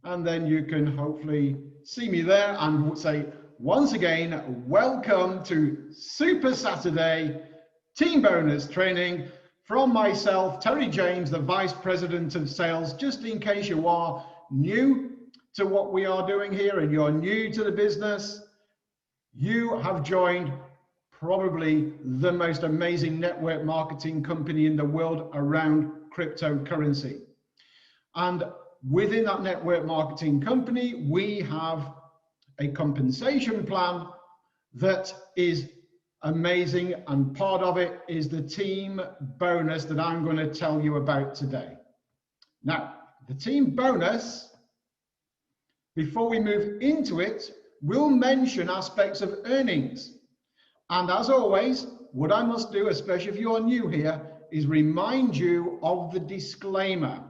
and then you can hopefully see me there and say, once again, welcome to Super Saturday Team Bonus Training from myself, Terry James, the Vice President of Sales. Just in case you are new to what we are doing here and you're new to the business, you have joined probably the most amazing network marketing company in the world around cryptocurrency. And within that network marketing company, we have a compensation plan that is amazing, and part of it is the team bonus that I'm going to tell you about today. Now, the team bonus, before we move into it, will mention aspects of earnings. And as always, what I must do, especially if you are new here, is remind you of the disclaimer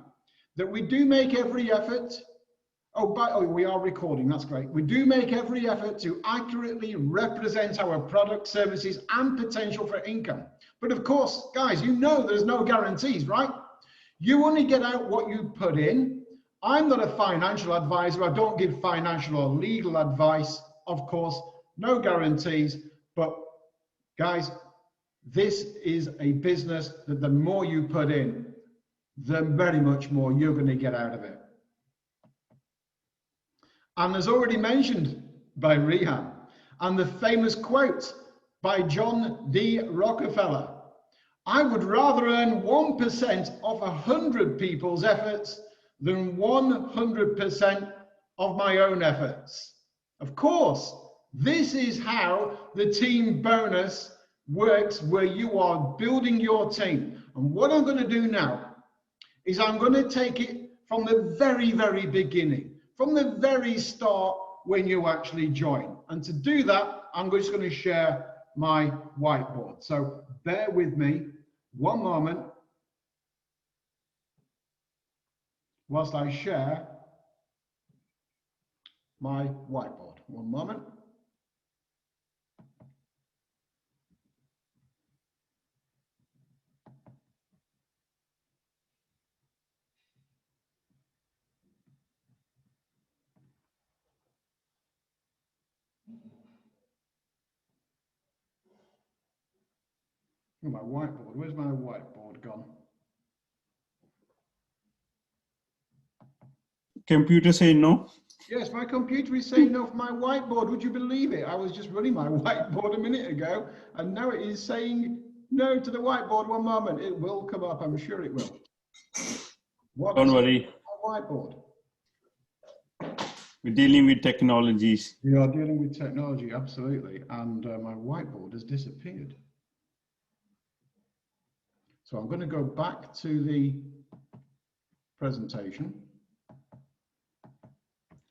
that we do make every effort. Oh, we are recording, that's great. We do make every effort to accurately represent our products, services, and potential for income. But of course, guys, you know there's no guarantees, right? You only get out what you put in. I'm not a financial advisor. I don't give financial or legal advice. Of course, no guarantees. But guys, this is a business that the more you put in, the very much more you're going to get out of it. And as already mentioned by Rehan, and the famous quote by John D. Rockefeller, I would rather earn 1% of 100 people's efforts than 100% of my own efforts. Of course, this is how the team bonus works, where you are building your team. And what I'm going to do now is I'm going to take it from the very, very beginning, from the very start when you actually join. And to do that, I'm just going to share my whiteboard. So bear with me one moment whilst I share my whiteboard. One moment. Oh, my whiteboard. Where's my whiteboard gone? Computer say no. Yes, my computer is saying no for my whiteboard. Would you believe it? I was just running my whiteboard a minute ago, and now it is saying no to the whiteboard. One moment. It will come up. I'm sure it will. What Don't worry. My whiteboard. We're dealing with technologies. We are dealing with technology, absolutely. And my whiteboard has disappeared. So I'm going to go back to the presentation.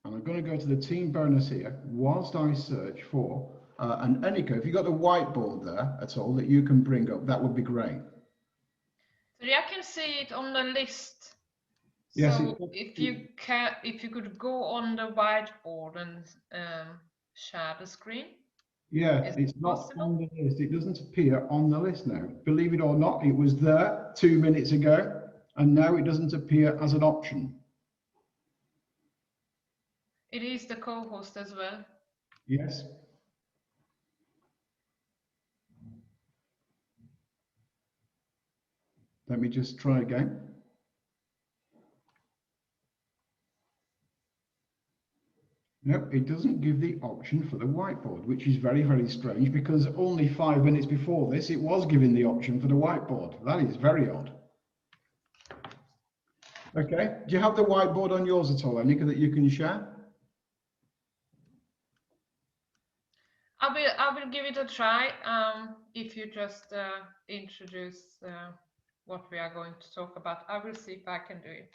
And I'm going to go to the team bonus here whilst I search for, and Enika, if you've got the whiteboard there at all that you can bring up, that would be great. So I can see it on the list. Yes, so if you could go on the whiteboard and share the screen. Yeah, it's not on the list. It doesn't appear on the list now. Believe it or not, it was there 2 minutes ago, and now it doesn't appear as an option. It is the co-host as well. Yes. Let me just try again. No, it doesn't give the option for the whiteboard, which is very, very strange, because only 5 minutes before this, it was giving the option for the whiteboard. That is very odd. Okay, do you have the whiteboard on yours at all, Anika, that you can share? I will give it a try. If you just introduce what we are going to talk about, I will see if I can do it.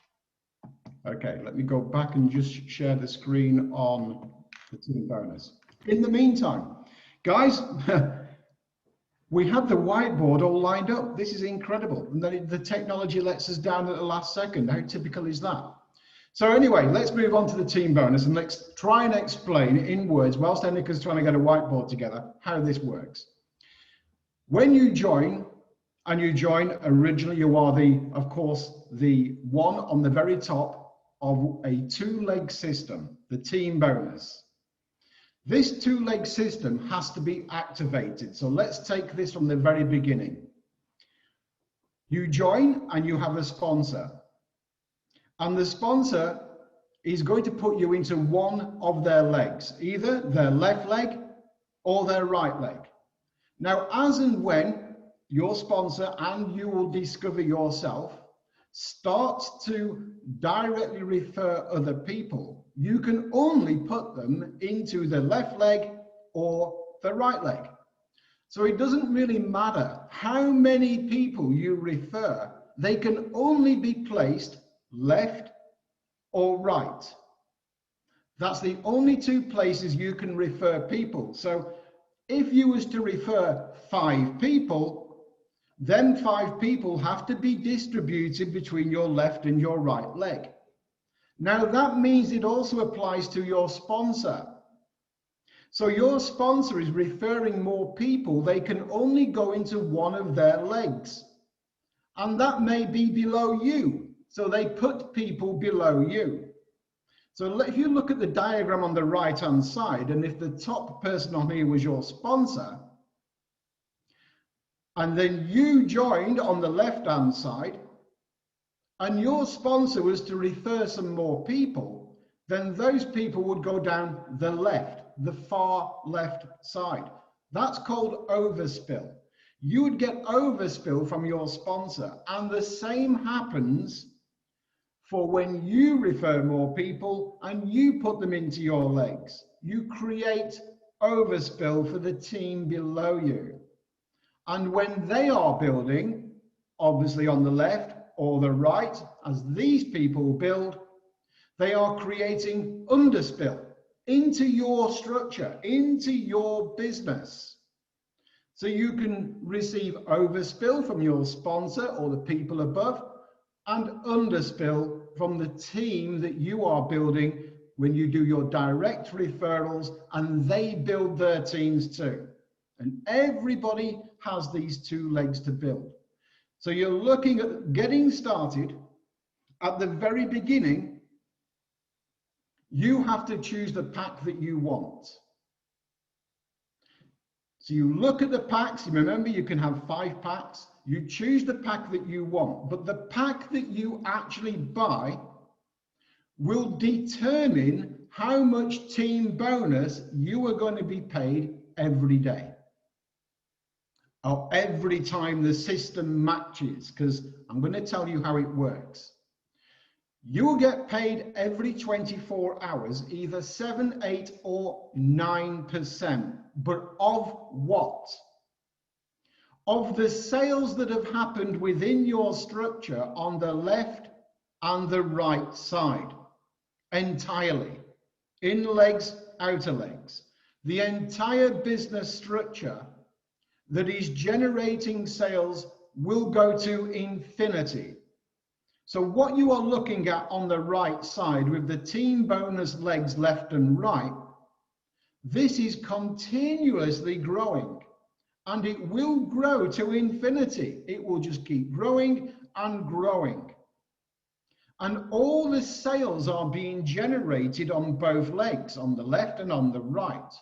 Okay, let me go back and just share the screen on the team bonus. In the meantime, guys, we had the whiteboard all lined up. This is incredible. And then the technology lets us down at the last second. How typical is that? So anyway, let's move on to the team bonus and let's try and explain in words, whilst Enika's trying to get a whiteboard together, how this works. When you join, and you join originally, you are of course, the one on the very top of a two-leg system, the team bonus. This two-leg system has to be activated. So let's take this from the very beginning. You join and you have a sponsor. And the sponsor is going to put you into one of their legs, either their left leg or their right leg. Now, as and when your sponsor, and you will discover yourself, starts to directly refer other people, you can only put them into the left leg or the right leg. So it doesn't really matter how many people you refer, they can only be placed left or right. That's the only two places you can refer people. So if you was to refer 5 people, then 5 people have to be distributed between your left and your right leg. Now that means it also applies to your sponsor. So your sponsor is referring more people, they can only go into one of their legs. And that may be below you. So they put people below you. So if you look at the diagram on the right-hand side, and if the top person on here was your sponsor, and then you joined on the left-hand side, and your sponsor was to refer some more people, then those people would go down the left, the far left side. That's called overspill. You would get overspill from your sponsor, and the same happens for when you refer more people and you put them into your legs. You create overspill for the team below you. And when they are building, obviously on the left or the right, as these people build, they are creating underspill into your structure, into your business. So you can receive overspill from your sponsor or the people above, and underspill from the team that you are building when you do your direct referrals and they build their teams too. And everybody has these two legs to build. So you're looking at getting started. At the very beginning, you have to choose the pack that you want. So you look at the packs, you remember you can have 5 packs. You choose the pack that you want, but the pack that you actually buy will determine how much team bonus you are going to be paid every day. Or every time the system matches, because I'm going to tell you how it works. You will get paid every 24 hours, either 7, 8, or 9%. But of what? Of the sales that have happened within your structure on the left and the right side, entirely, in legs, outer legs, the entire business structure that is generating sales will go to infinity. So what you are looking at on the right side with the team bonus legs left and right, this is continuously growing. And it will grow to infinity. It will just keep growing and growing. And all the sales are being generated on both legs, on the left and on the right.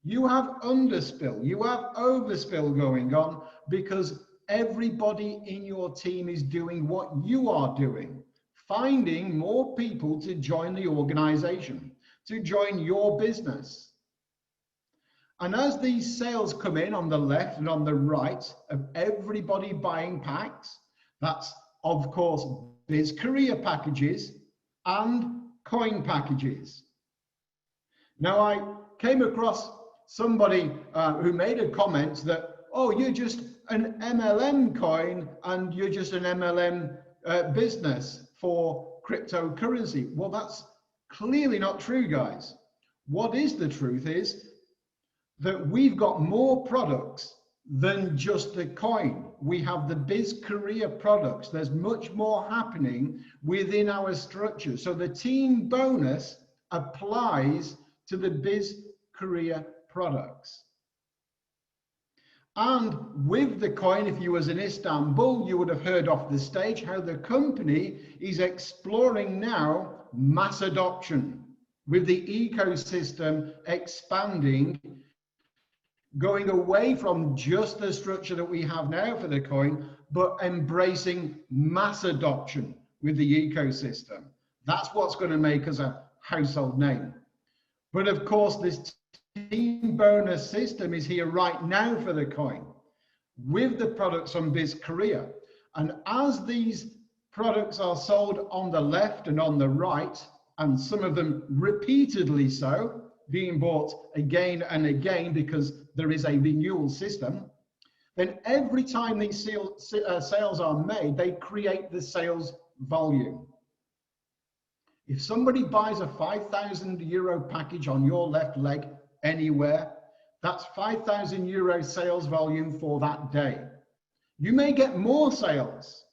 You have underspill, you have overspill going on because everybody in your team is doing what you are doing, finding more people to join the organization, to join your business. And as these sales come in on the left and on the right of everybody buying packs, that's of course biz career packages and coin packages. Now I came across somebody who made a comment that, oh, you're just an MLM coin and you're just an MLM business for cryptocurrency. Well, that's clearly not true, guys. What is the truth is that we've got more products than just the coin. We have the biz career products. There's much more happening within our structure. So the team bonus applies to the biz career products. And with the coin, if you was in Istanbul, you would have heard off the stage how the company is exploring now mass adoption, with the ecosystem expanding, going away from just the structure that we have now for the coin, but embracing mass adoption with the ecosystem. That's what's going to make us a household name. But of course, this team bonus system is here right now for the coin with the products on Biz Korea. And as these products are sold on the left and on the right, and some of them repeatedly so, being bought again and again because there is a renewal system, then every time these sales are made, they create the sales volume. If somebody buys a 5,000 euro package on your left leg anywhere, that's 5,000 euro sales volume for that day. You may get more sales.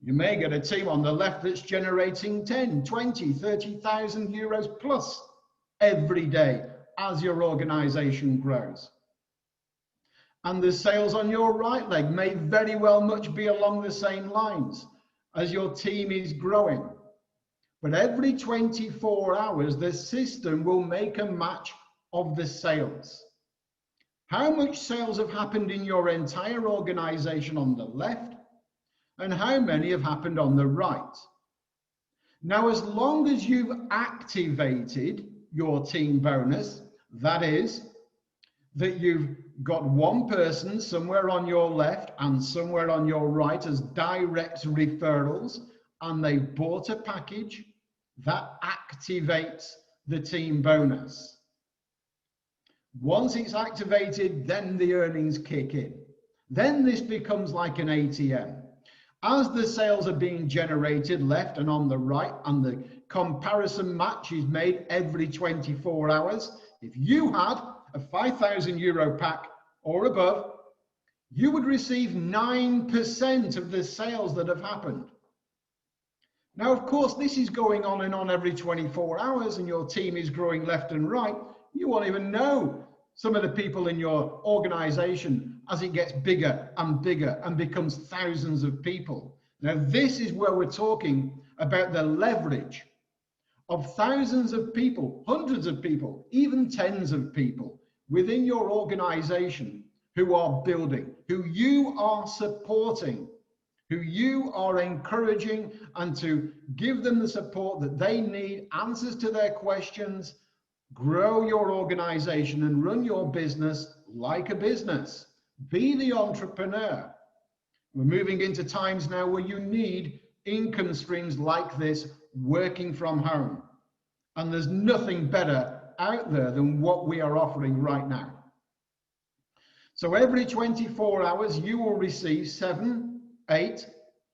You may get a team on the left that's generating 10, 20, 30,000 euros plus every day as your organization grows. And the sales on your right leg may very well much be along the same lines as your team is growing. But every 24 hours, the system will make a match of the sales. How much sales have happened in your entire organization on the left, and how many have happened on the right? Now, as long as you've activated your team bonus, that is, that you've got one person somewhere on your left and somewhere on your right as direct referrals, and they've bought a package, that activates the team bonus. Once it's activated, then the earnings kick in. Then this becomes like an ATM. As the sales are being generated left and on the right, and the comparison match is made every 24 hours, if you had a 5,000 euro pack or above, you would receive 9% of the sales that have happened. Now, of course, this is going on and on every 24 hours, and your team is growing left and right. You won't even know some of the people in your organization as it gets bigger and bigger and becomes thousands of people. Now, this is where we're talking about the leverage of thousands of people, hundreds of people, even tens of people within your organization who are building, who you are supporting, who you are encouraging, and to give them the support that they need, answers to their questions, grow your organization and run your business like a business. Be the entrepreneur. We're moving into times now where you need income streams like this working from home. And there's nothing better out there than what we are offering right now. So every 24 hours, you will receive 7, 8,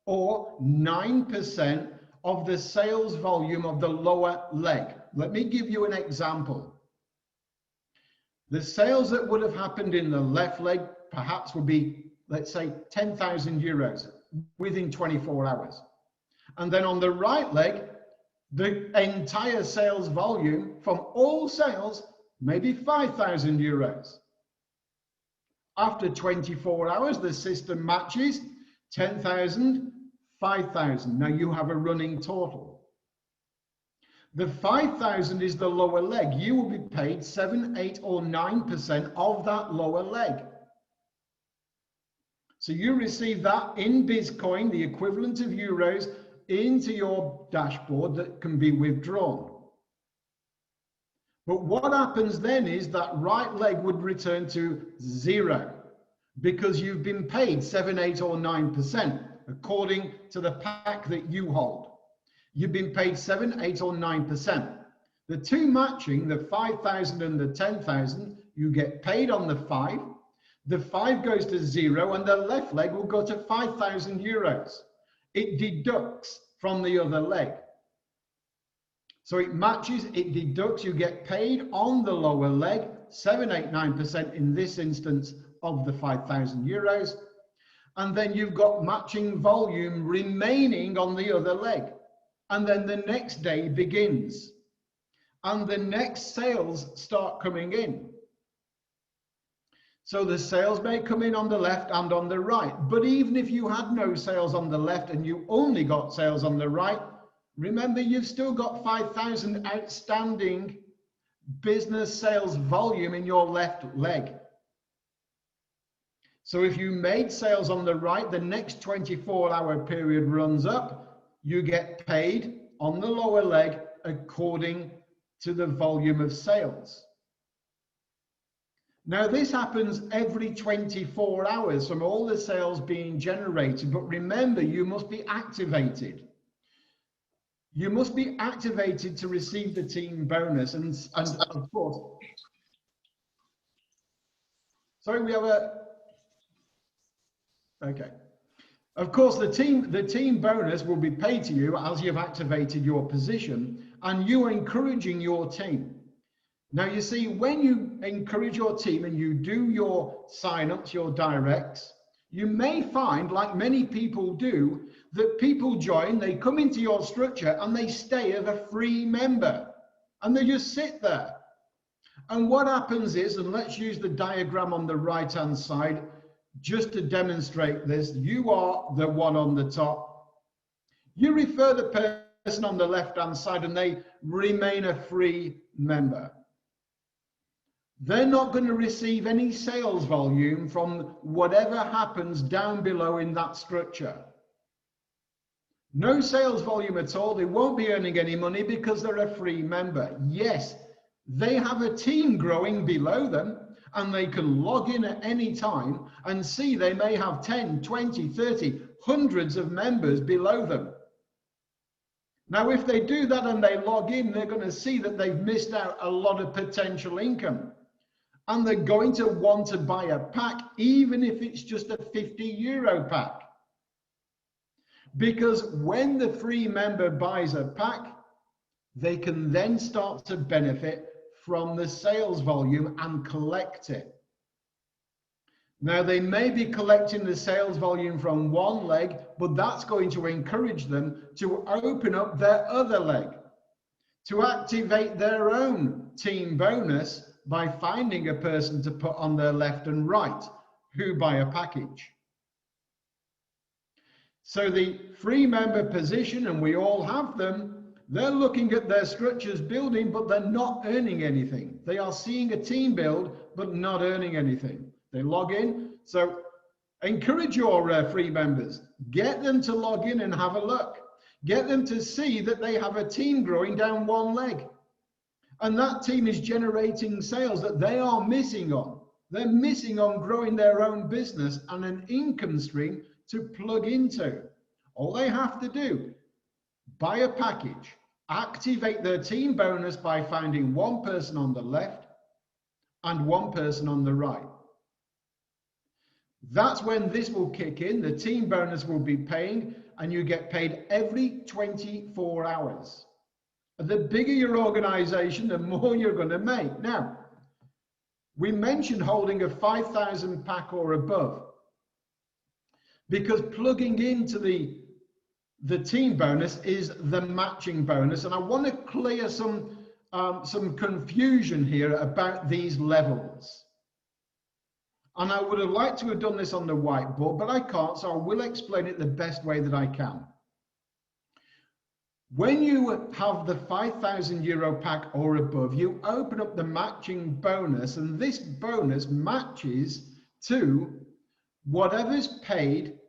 or 9% of the sales volume of the lower leg. Let me give you an example. The sales that would have happened in the left leg perhaps would be, let's say, 10,000 euros within 24 hours. And then on the right leg, the entire sales volume from all sales may be 5,000 euros. After 24 hours, the system matches 10,000, 5,000. Now you have a running total. The 5,000 is the lower leg. You will be paid 7, 8, or 9% of that lower leg. So you receive that in Bitcoin, the equivalent of euros, into your dashboard that can be withdrawn. But what happens then is that right leg would return to 0 because you've been paid 7, 8, or 9% according to the pack that you hold. You've been paid 7, 8, or 9%. The two matching, the 5,000 and the 10,000, you get paid on the 5. The 5 goes to 0, and the left leg will go to 5,000 euros. It deducts from the other leg. So it matches, it deducts, you get paid on the lower leg, 7, 8, 9% in this instance of the 5,000 euros. And then you've got matching volume remaining on the other leg. And then the next day begins. And the next sales start coming in. So the sales may come in on the left and on the right. But even if you had no sales on the left and you only got sales on the right, Remember, you've still got 5,000 outstanding business sales volume in your left leg. So if you made sales on the right, the next 24-hour period runs up, you get paid on the lower leg according to the volume of sales. Now, this happens every 24 hours from all the sales being generated, but remember, you must be activated. You must be activated to receive the team bonus, and of course, sorry, we have a, okay. Of course, the team bonus will be paid to you as you've activated your position and you are encouraging your team. Now, you see, when you encourage your team and you do your sign-ups, your directs, you may find, like many people do, that people join, they come into your structure and they stay as a free member and they just sit there. And what happens is, and let's use the diagram on the right-hand side just to demonstrate this. You are the one on the top. You refer the person on the left-hand side and they remain a free member. They're not going to receive any sales volume from whatever happens down below in that structure. No sales volume at all. They won't be earning any money because they're a free member. Yes, they have a team growing below them and they can log in at any time and see they may have 10, 20, 30, hundreds of members below them. Now, if they do that and they log in, they're going to see that they've missed out a lot of potential income. And they're going to want to buy a pack, even if it's just a €50 pack. Because when the free member buys a pack, they can then start to benefit from the sales volume and collect it. Now, they may be collecting the sales volume from one leg, but that's going to encourage them to open up their other leg, to activate their own team bonus by finding a person to put on their left and right who buy a package. So the free member position, and we all have them, they're looking at their structures building, but they're not earning anything. They are seeing a team build, but not earning anything. They log in. So encourage your free members. Get them to log in and have a look. Get them to see that they have a team growing down one leg. And that team is generating sales that they are missing on. They're missing on growing their own business and an income stream to plug into. All they have to do, buy a package, activate their team bonus by finding one person on the left and one person on the right. That's when this will kick in. The team bonus will be paying, and you get paid every 24 hours. The bigger your organization, the more you're going to make. Now, we mentioned holding a 5,000 pack or above, because plugging into the team bonus is the matching bonus. And I want to clear some confusion here about these levels. And I would have liked to have done this on the whiteboard, but I can't, so I will explain it the best way that I can. When you have the €5,000 pack or above, you open up the matching bonus, and this bonus matches to whatever's paid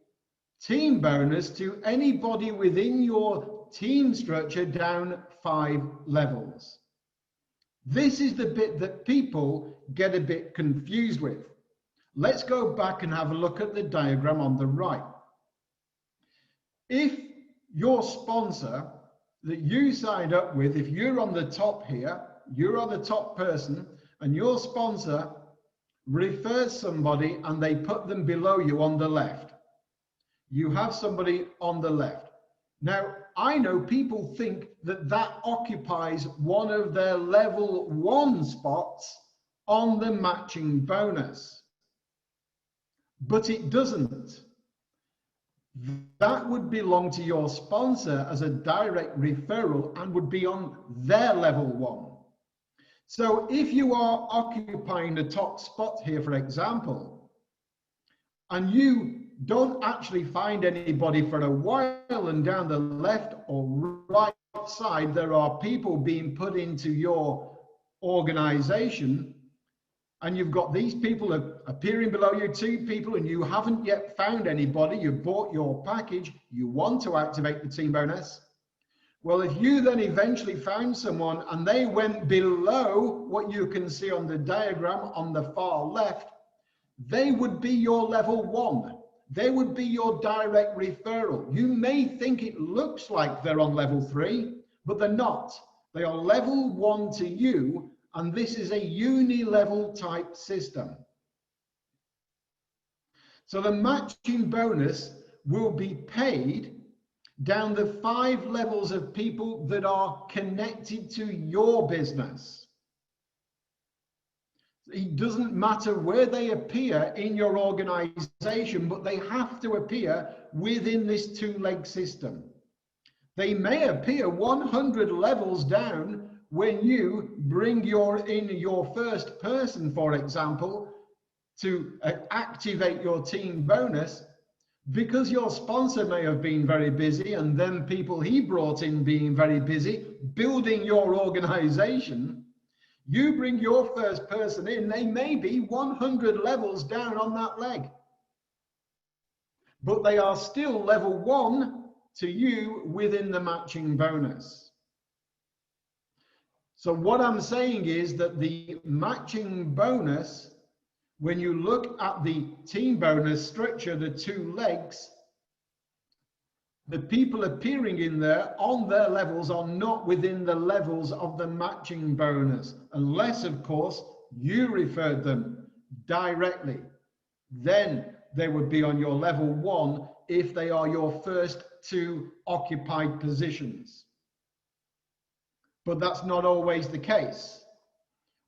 team bonus to anybody within your team structure down 5 levels. This is the bit that people get a bit confused with. Let's go back and have a look at the diagram on the right. If your sponsor that you signed up with, if you're on the top here, you're on the top person, and your sponsor refers somebody and they put them below you on the left, you have somebody on the left. Now, I know people think that that occupies one of their level 1 spots on the matching bonus, but it doesn't. That would belong to your sponsor as a direct referral and would be on their level 1. So if you are occupying the top spot here, for example, and you don't actually find anybody for a while, and down the left or right side, there are people being put into your organization, and you've got these people appearing below you, 2 people, and you haven't yet found anybody. You've bought your package, you want to activate the team bonus. Well, if you then eventually found someone and they went below what you can see on the diagram on the far left, they would be your level 1. They would be your direct referral. You may think it looks like they're on level 3, but they're not. They are level 1 to you, and this is a uni-level type system. So the matching bonus will be paid down the 5 levels of people that are connected to your business. It doesn't matter where they appear in your organization, but they have to appear within this 2-leg system. They may appear 100 levels down when you bring in your first person, for example, to activate your team bonus, because your sponsor may have been very busy, and then people he brought in being very busy building your organization. You bring your first person in, they may be 100 levels down on that leg, but they are still level 1 to you within the matching bonus. So what I'm saying is that the matching bonus, when you look at the team bonus structure, the 2 legs, the people appearing in there on their levels are not within the levels of the matching bonus, unless, of course, you referred them directly. Then they would be on your level 1 if they are your first 2 occupied positions. But that's not always the case.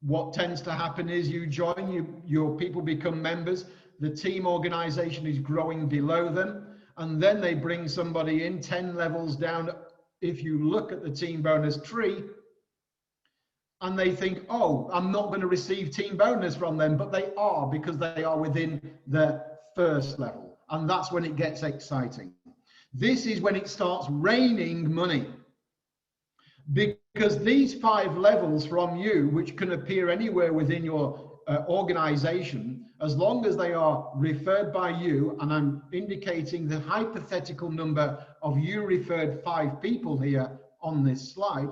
What tends to happen is you join, your people become members, the team organization is growing below them, and then they bring somebody in 10 levels down, if you look at the team bonus tree, and they think, oh, I'm not going to receive team bonus from them, but they are, because they are within the first level. And that's when it gets exciting. This is when it starts raining money. Because these 5 levels from you, which can appear anywhere within your organization, as long as they are referred by you, and I'm indicating the hypothetical number of you referred 5 people here on this slide,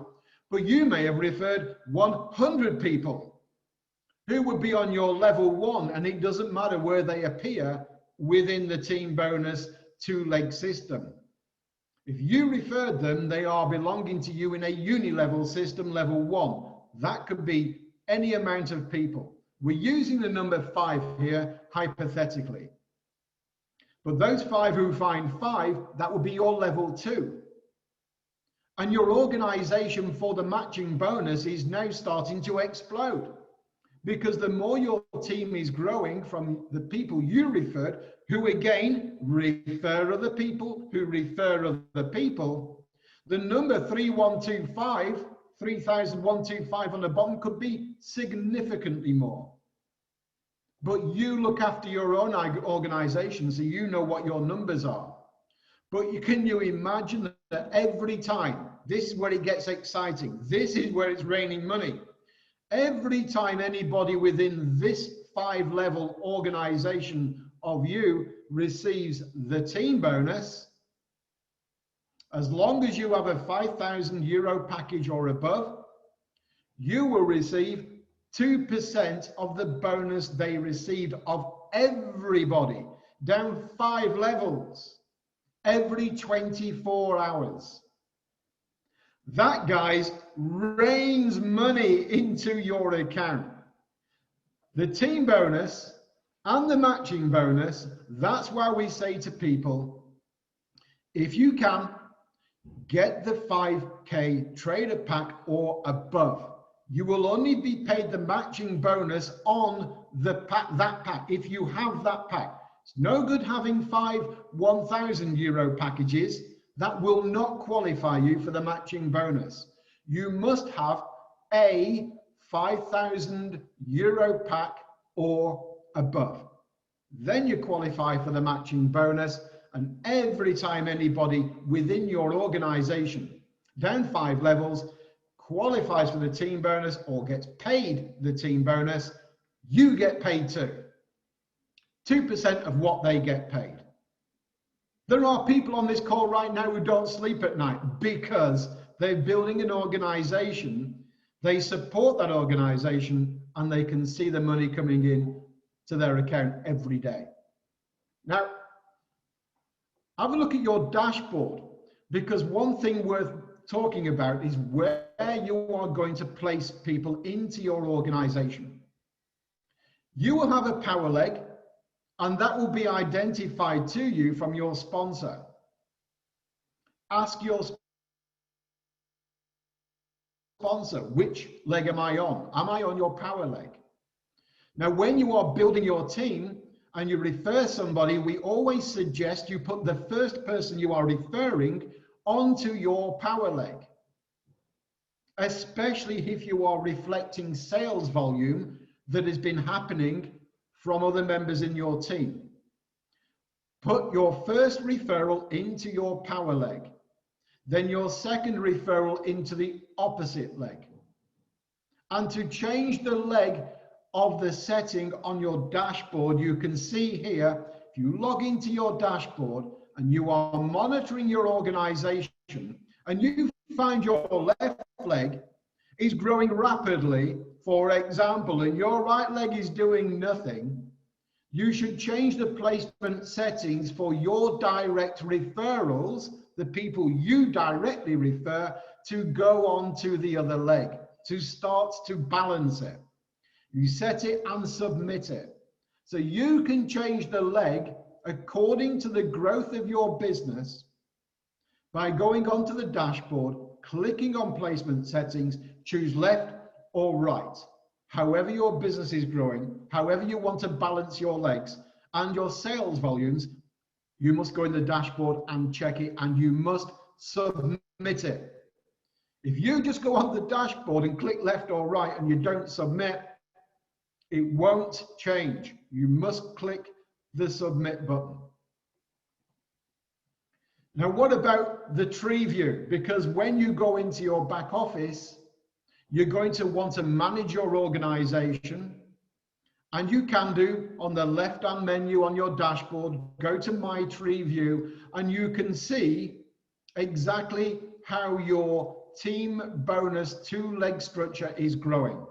but you may have referred 100 people who would be on your level 1, and it doesn't matter where they appear within the team bonus 2-leg system. If you referred them, they are belonging to you in a uni-level system, level 1. That could be any amount of people. We're using the number 5 here, hypothetically. But those 5 who find 5, that would be your level 2. And your organization for the matching bonus is now starting to explode. Because the more your team is growing from the people you referred, who again refer other people, who refer other people, the number 3,125 on the bottom could be significantly more. But you look after your own organization, so you know what your numbers are. But can you imagine that every time, this is where it gets exciting, this is where it's raining money. Every time anybody within this 5-level organization of you receives the team bonus, as long as you have a €5,000 package or above, you will receive 2% of the bonus they received of everybody, down 5 levels, every 24 hours. That, guys, rains money into your account. The team bonus and the matching bonus, that's why we say to people, if you can, get the 5K trader pack or above. You will only be paid the matching bonus on the pack, that pack, if you have that pack. It's no good having 5 €1,000 packages. That will not qualify you for the matching bonus. You must have a €5,000 pack or above. Then you qualify for the matching bonus. And every time anybody within your organization, down 5 levels, qualifies for the team bonus or gets paid the team bonus, you get paid too. 2% of what they get paid. There are people on this call right now who don't sleep at night because they're building an organization, they support that organization, and they can see the money coming in to their account every day. Now, have a look at your dashboard, because one thing worth talking about is where you are going to place people into your organization. You will have a power leg, and that will be identified to you from your sponsor. Ask your sponsor, which leg am I on? Am I on your power leg? Now, when you are building your team and you refer somebody, we always suggest you put the first person you are referring onto your power leg, especially if you are reflecting sales volume that has been happening from other members in your team. Put your first referral into your power leg, then your second referral into the opposite leg. And to change the leg of the setting on your dashboard, you can see here, if you log into your dashboard and you are monitoring your organization and you find your left leg is growing rapidly, for example, and your right leg is doing nothing, you should change the placement settings for your direct referrals, the people you directly refer, to go on to the other leg, to start to balance it. You set it and submit it. So you can change the leg according to the growth of your business by going onto the dashboard, clicking on placement settings, choose left or right. However your business is growing, however you want to balance your legs and your sales volumes, you must go in the dashboard and check it, and you must submit it. If you just go on the dashboard and click left or right and you don't submit, it won't change. You must click the submit button. Now, what about the tree view? Because when you go into your back office, you're going to want to manage your organization, and you can do on the left-hand menu on your dashboard, go to My Tree View, and you can see exactly how your team bonus 2-leg structure is growing.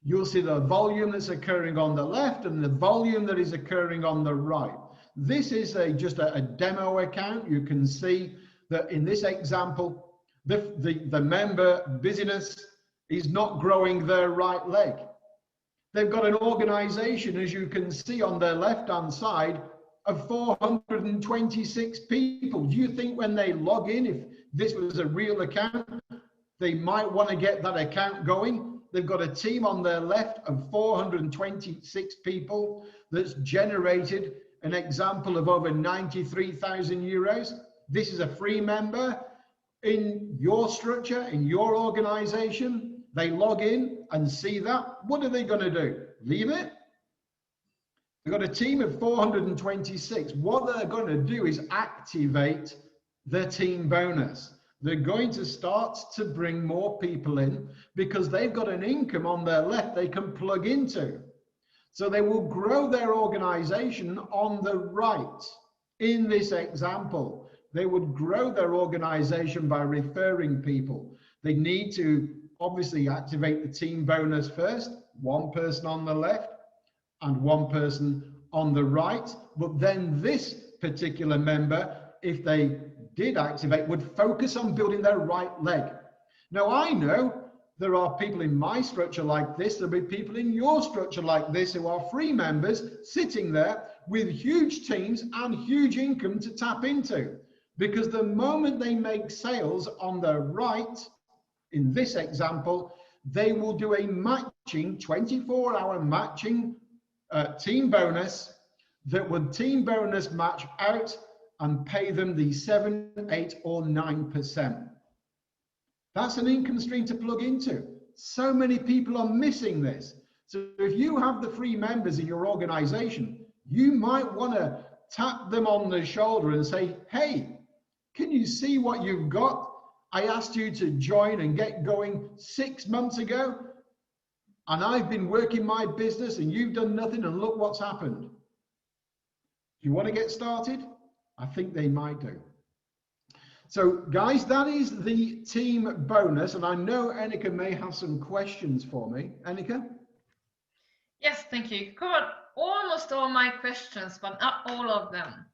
You'll see the volume that's occurring on the left and the volume that is occurring on the right. This is just a demo account. You can see that in this example, the member busyness is not growing their right leg. They've got an organization, as you can see on their left-hand side, of 426 people. Do you think when they log in, if this was a real account, they might want to get that account going? They've got a team on their left of 426 people that's generated an example of over 93,000 euros. This is a free member. In your structure, in your organization, they log in and see that. What are they going to do? Leave it? They've got a team of 426. What they're going to do is activate the team bonus. They're going to start to bring more people in because they've got an income on their left they can plug into. So they will grow their organization on the right. In this example, they would grow their organization by referring people. They need to obviously activate the team bonus first, 1 person on the left and 1 person on the right. But then this particular member, if they did activate, would focus on building their right leg. Now, I know there are people in my structure like this. There'll be people in your structure like this who are free members sitting there with huge teams and huge income to tap into. Because the moment they make sales on the right, in this example, they will do a matching 24-hour matching team bonus that would team bonus match out and pay them the 7, 8, or 9%. That's an income stream to plug into. So many people are missing this. So if you have the free members in your organization, you might want to tap them on the shoulder and say, hey, can you see what you've got? I asked you to join and get going 6 months ago, and I've been working my business and you've done nothing, and look what's happened. You want to get started? I think they might do. So guys, that is the team bonus, and I know Annika may have some questions for me. Annika? Yes, thank you. You covered almost all my questions, but not all of them.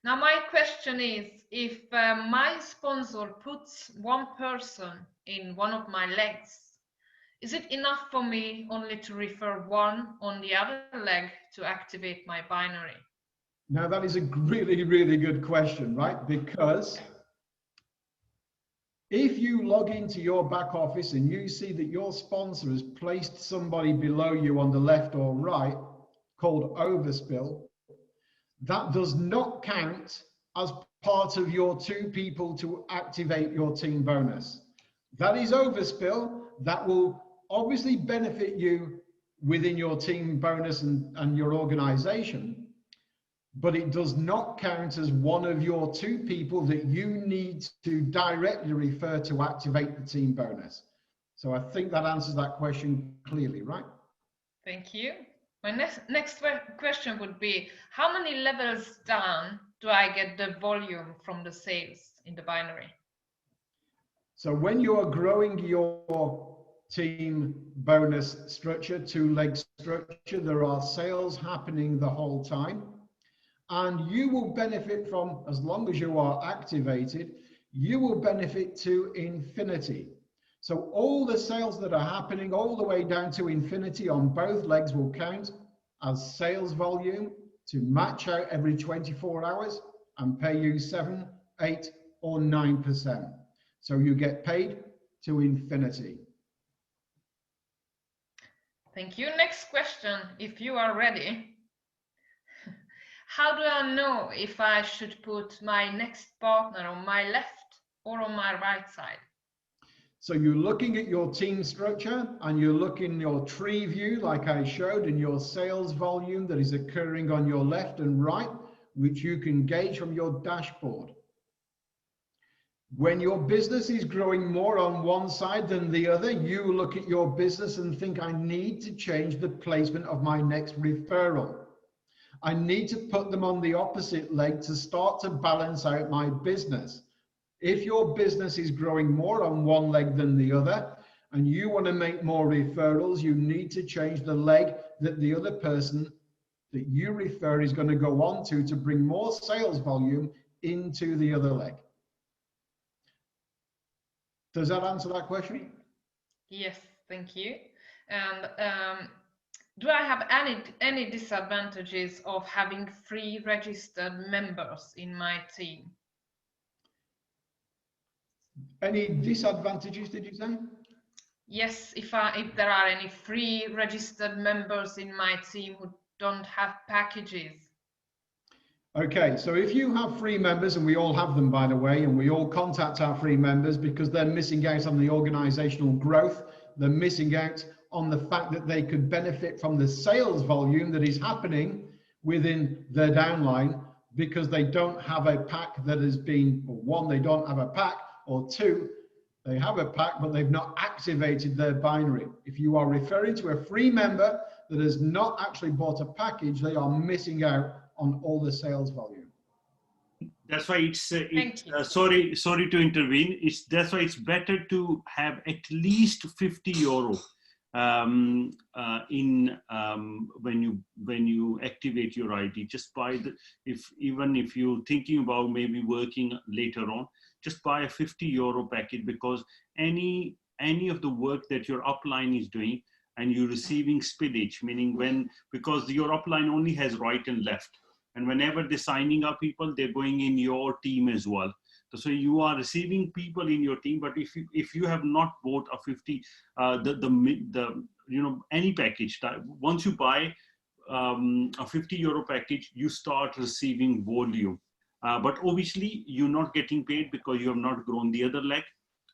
Now, my question is, if my sponsor puts one person in one of my legs, is it enough for me only to refer one on the other leg to activate my binary? Now, that is a really, really good question, right? Because if you log into your back office and you see that your sponsor has placed somebody below you on the left or right called overspill, that does not count as part of your 2 people to activate your team bonus. That is overspill. That will obviously benefit you within your team bonus and your organization, but it does not count as one of your 2 people that you need to directly refer to activate the team bonus. So I think that answers that question clearly, right? Thank you. My next question would be, how many levels down do I get the volume from the sales in the binary? So when you are growing your team bonus structure, 2-leg structure, there are sales happening the whole time. And you will benefit from, as long as you are activated, you will benefit to infinity. So all the sales that are happening all the way down to infinity on both legs will count as sales volume to match out every 24 hours and pay you 7, 8, or 9%. So you get paid to infinity. Thank you. Next question, if you are ready. How do I know if I should put my next partner on my left or on my right side? So you're looking at your team structure and you're looking at your tree view, like I showed, in your sales volume that is occurring on your left and right, which you can gauge from your dashboard. When your business is growing more on one side than the other, you look at your business and think, I need to change the placement of my next referral. I need to put them on the opposite leg to start to balance out my business. If your business is growing more on one leg than the other, and you want to make more referrals, you need to change the leg that the other person that you refer is going to go on to bring more sales volume into the other leg. Does that answer that question? Yes, thank you. And do I have any disadvantages of having free registered members in my team? Any disadvantages, did you say? Yes, if there are any free registered members in my team who don't have packages. Okay, so if you have free members, and we all have them, by the way, and we all contact our free members because they're missing out on the organizational growth, they're missing out on the fact that they could benefit from the sales volume that is happening within their downline because they don't have a pack that has been, or 1, they don't have a pack, or 2, they have a pack, but they've not activated their binary. If you are referring to a free member that has not actually bought a package, they are missing out on all the sales volume. That's why it's sorry to intervene. That's why it's better to have at least €50 when you activate your ID. Just buy even if you're thinking about maybe working later on, just buy a €50 packet, because any of the work that your upline is doing and you're receiving spillage, meaning because your upline only has right and left, and whenever they're signing up people, they're going in your team as well. So you are receiving people in your team, but if you have not bought a 50, any package, once you buy a €50 package, you start receiving volume. But obviously you're not getting paid because you have not grown the other leg.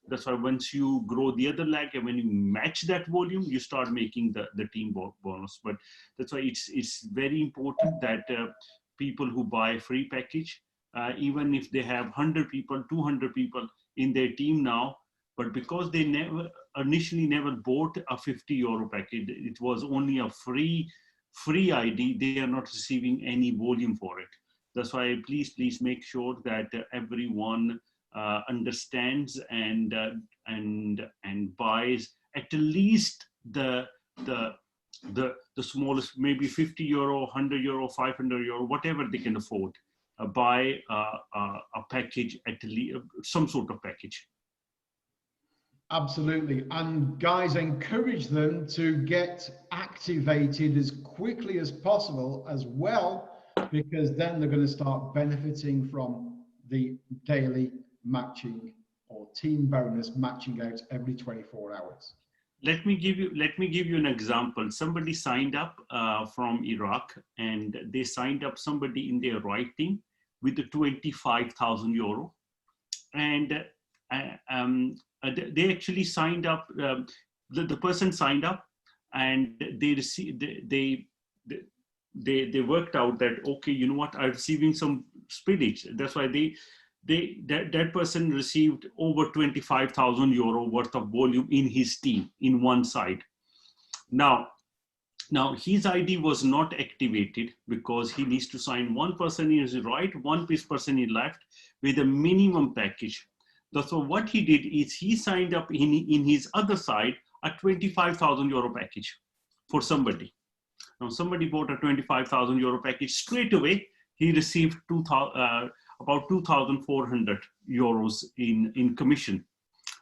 That's why once you grow the other leg and when you match that volume, you start making the team bonus. But that's why it's very important that people who buy a free package, even if they have 100 people, 200 people in their team now, but because they initially never bought a 50 euro package, it was only a free ID, they are not receiving any volume for it. That's why please make sure that everyone understands and buys at least the smallest, maybe 50 euro, 100 euro, 500 euro, whatever they can afford. Buy a package, at least some sort of package. Absolutely. And guys, encourage them to get activated as quickly as possible as well, because then they're going to start benefiting from the daily matching or team bonus matching out every 24 hours. Let me give you an example. Somebody signed up from Iraq, and they signed up somebody in their right team with the 25,000 euro, and they actually signed up. The person signed up, and they received. They worked out that, okay, you know what, I'm receiving some spillage. That's why that person received over 25,000 euro worth of volume in his team in one side. Now his ID was not activated because he needs to sign one person in his right, one person in left with a minimum package. So what he did is he signed up in his other side a 25,000 euro package for somebody. Now somebody bought a 25,000 euro package. Straight away he received about 2,400 euros in commission,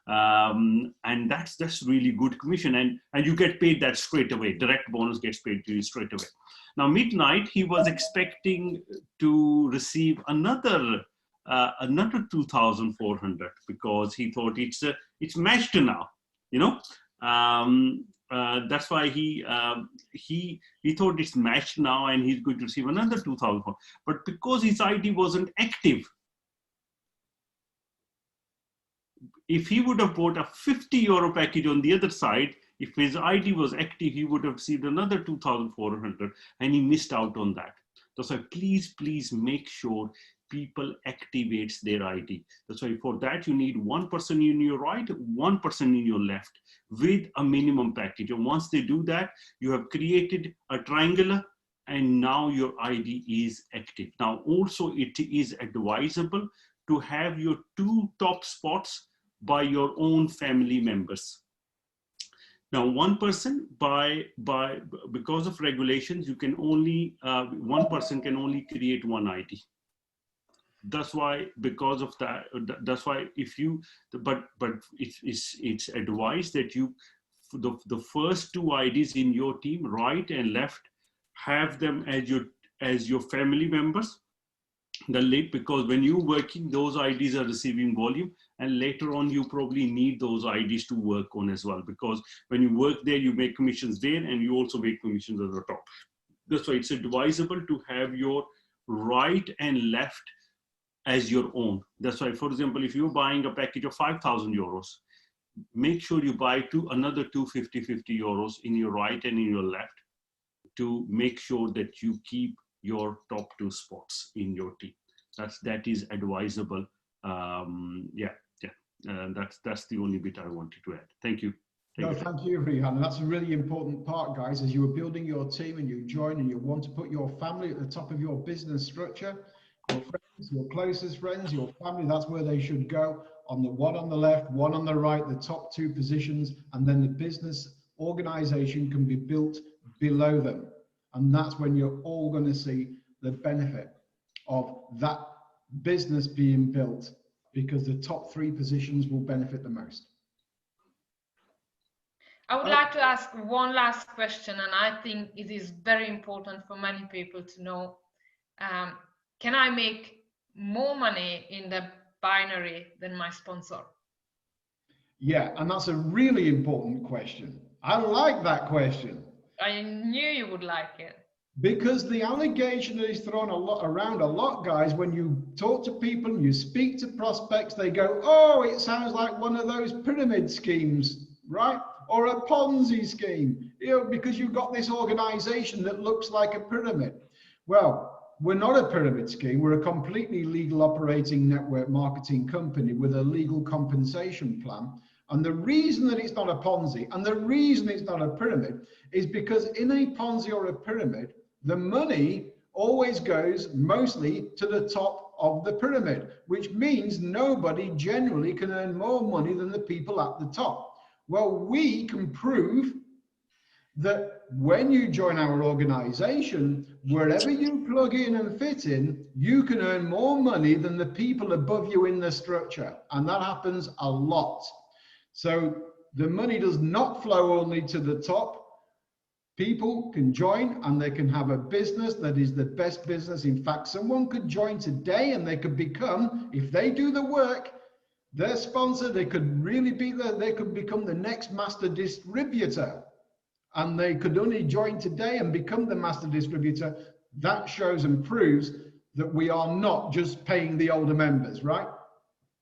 and that's really good commission, and you get paid that straight away. Direct bonus gets paid to you straight away. Now midnight he was expecting to receive another 2,400 because he thought it's matched now, you know. That's why he thought it's matched now, and he's going to receive another 2,000. But because his ID wasn't active, if he would have bought a 50 euro package on the other side, if his ID was active, he would have received another 2,400, and he missed out on that. So please make sure people activates their ID. That's why for that you need one person in your right, one person in your left with a minimum package. And once they do that, you have created a triangular, and now your ID is active. Now also it is advisable to have your 2 top spots by your own family members. Now, one person because of regulations, you can only one person can only create one ID. That's why, because of that, that's why if you, but it's advised that you, the first 2 IDs in your team, right and left, have them as your family members. Because when you're working, those IDs are receiving volume, and later on you probably need those IDs to work on as well, because when you work there, you make commissions there, and you also make commissions at the top. That's why it's advisable to have your right and left as your own. That's why, for example, if you're buying a package of 5,000 euros, make sure you buy another 250 euros in your right and in your left to make sure that you keep your top 2 spots in your team. That is advisable. That's the only bit I wanted to add. Thank you. Thank you, Rihan. And that's a really important part, guys, as you are building your team and you join and you want to put your family at the top of your business structure. Your friends, your closest friends, your family, that's where they should go. On the one on the left, one on the right, the top 2 positions, and then the business organization can be built below them. And that's when you're all going to see the benefit of that business being built, because the top 3 positions will benefit the most. I would like to ask one last question, and I think it is very important for many people to know. Can I make more money in the binary than my sponsor? Yeah, and that's a really important question. I like that question. I knew you would like it. Because the allegation that is thrown around a lot, guys, when you talk to people and you speak to prospects, they go, oh, it sounds like one of those pyramid schemes, right? Or a Ponzi scheme, because you've got this organization that looks like a pyramid. Well, we're not a pyramid scheme. We're a completely legal operating network marketing company with a legal compensation plan. And the reason that it's not a Ponzi and the reason it's not a pyramid is because in a Ponzi or a pyramid, the money always goes mostly to the top of the pyramid, which means nobody generally can earn more money than the people at the top. Well, we can prove that when you join our organization, wherever you plug in and fit in, you can earn more money than the people above you in the structure. And that happens a lot. So the money does not flow only to the top. People can join and they can have a business that is the best business. In fact, someone could join today and they could become, if they do the work, their sponsor, they could really be they could become the next master distributor. And they could only join today and become the master distributor. That shows and proves that we are not just paying the older members, right?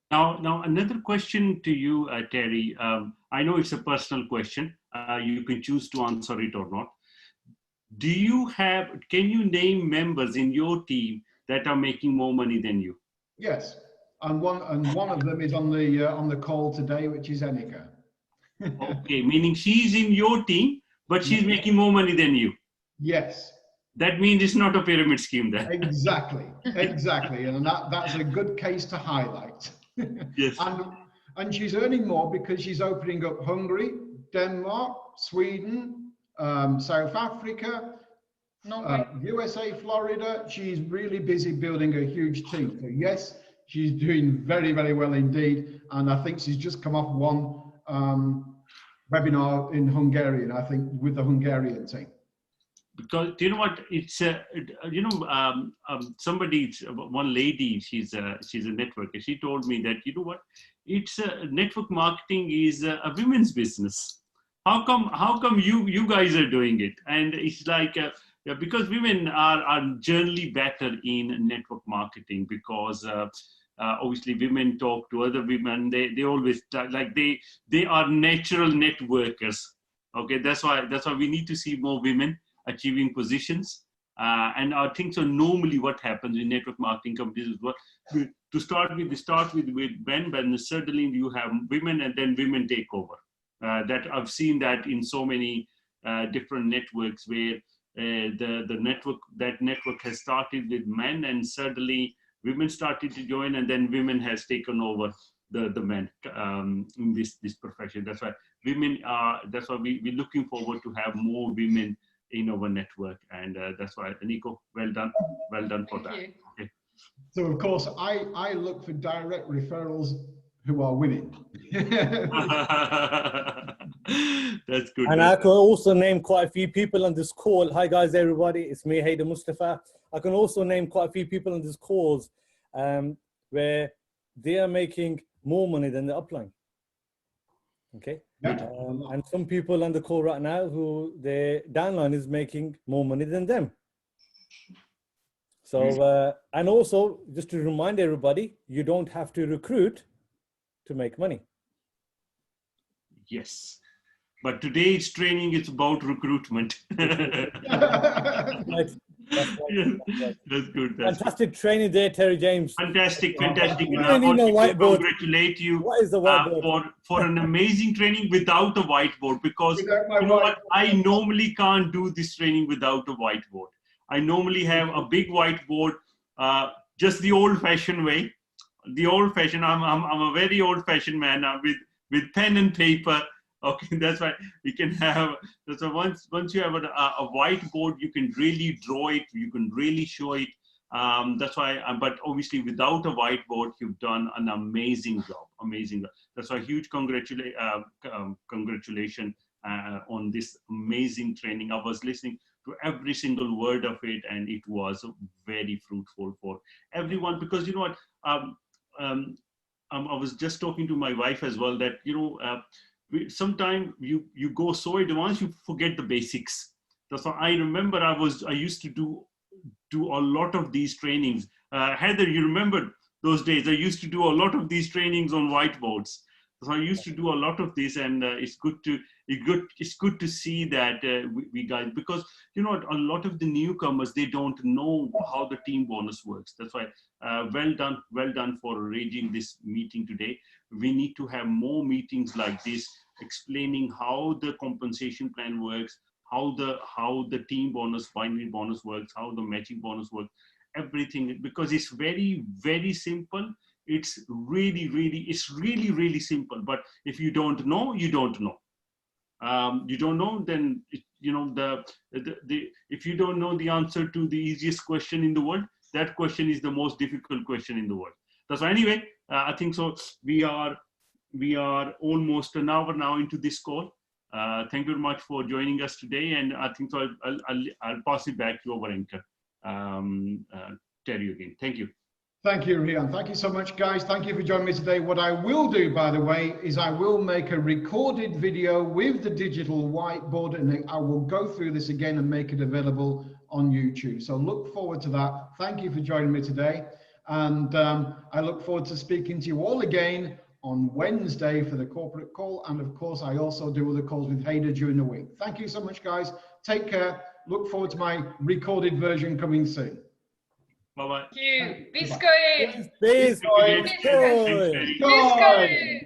Now another question to you, Terry. I know it's a personal question. You can choose to answer it or not. Can you name members in your team that are making more money than you? Yes, and one of them is on the call today, which is Enika. Okay, meaning she's in your team, but she's making more money than you. Yes. That means it's not a pyramid scheme then. Exactly, and that's a good case to highlight. Yes. And she's earning more because she's opening up Hungary, Denmark, Sweden, South Africa, USA, Florida. She's really busy building a huge team. So yes, she's doing very, very well indeed. And I think she's just come off one webinar in Hungarian, I think, with the Hungarian team. Because you know what, it's somebody, one lady, she's a networker. She told me that, you know what, it's network marketing is a women's business. How come you guys are doing it? And it's like because women are generally better in network marketing because obviously women talk to other women. They always like they are natural networkers. Okay, that's why we need to see more women achieving positions. And I think so normally what happens in network marketing companies is what to start with men, but certainly you have women and then women take over. That I've seen that in so many different networks where the network has started with men and suddenly women started to join and then women has taken over the men in this profession. That's why we're looking forward to have more women in our network, and that's why, Nico, well done for that. Okay. So of course I look for direct referrals who are women. That's good. And I can also name quite a few people on this call. Hi guys, everybody, it's me, Hayder Mustafa. I can also name quite a few people on this calls where they are making more money than the upline. Okay. And some people on the call right now who their downline is making more money than them. So, and also just to remind everybody, you don't have to recruit to make money. Yes. But today's training is about recruitment. That's good. Fantastic training there, Terry James. Fantastic. I don't need no whiteboard. Congratulate you. What is the whiteboard? For an amazing training without a whiteboard, because you know what, I normally can't do this training without a whiteboard. I normally have a big whiteboard, just the old-fashioned way. The old-fashioned. I'm a very old-fashioned man with pen and paper. Okay, that's why we can have. So once you have a whiteboard, you can really draw it. You can really show it. That's why. But obviously, without a whiteboard, you've done an amazing job. Amazing. That's why huge congratulations on this amazing training. I was listening to every single word of it, and it was very fruitful for everyone. Because you know what, I was just talking to my wife as well that sometimes you go so advanced you forget the basics. That's why I remember I used to do a lot of these trainings. Heather, you remember those days? I used to do a lot of these trainings on whiteboards. So I used to do a lot of this, and it's good to see that we guys, because you know a lot of the newcomers, they don't know how the team bonus works. That's why well done for arranging this meeting today. We need to have more meetings like this, explaining how the compensation plan works, how the team bonus, binary bonus works, how the matching bonus works, everything, because it's very, very simple. It's really simple. But if you don't know, you don't know. You don't know, then you know if you don't know the answer to the easiest question in the world, that question is the most difficult question in the world. So anyway, I think so. We are almost an hour now into this call. Thank you very much for joining us today, and I think so. I'll pass it back to our anchor, Terry, again. Thank you. Thank you, Rian. Thank you so much, guys. Thank you for joining me today. What I will do, by the way, is I will make a recorded video with the digital whiteboard, and I will go through this again and make it available on YouTube. So look forward to that. Thank you for joining me today. And I look forward to speaking to you all again on Wednesday for the corporate call. And of course, I also do other calls with Hader during the week. Thank you so much, guys. Take care. Look forward to my recorded version coming soon. Bye-bye. Thank you. Biscoe. Biscoe. Biscoe.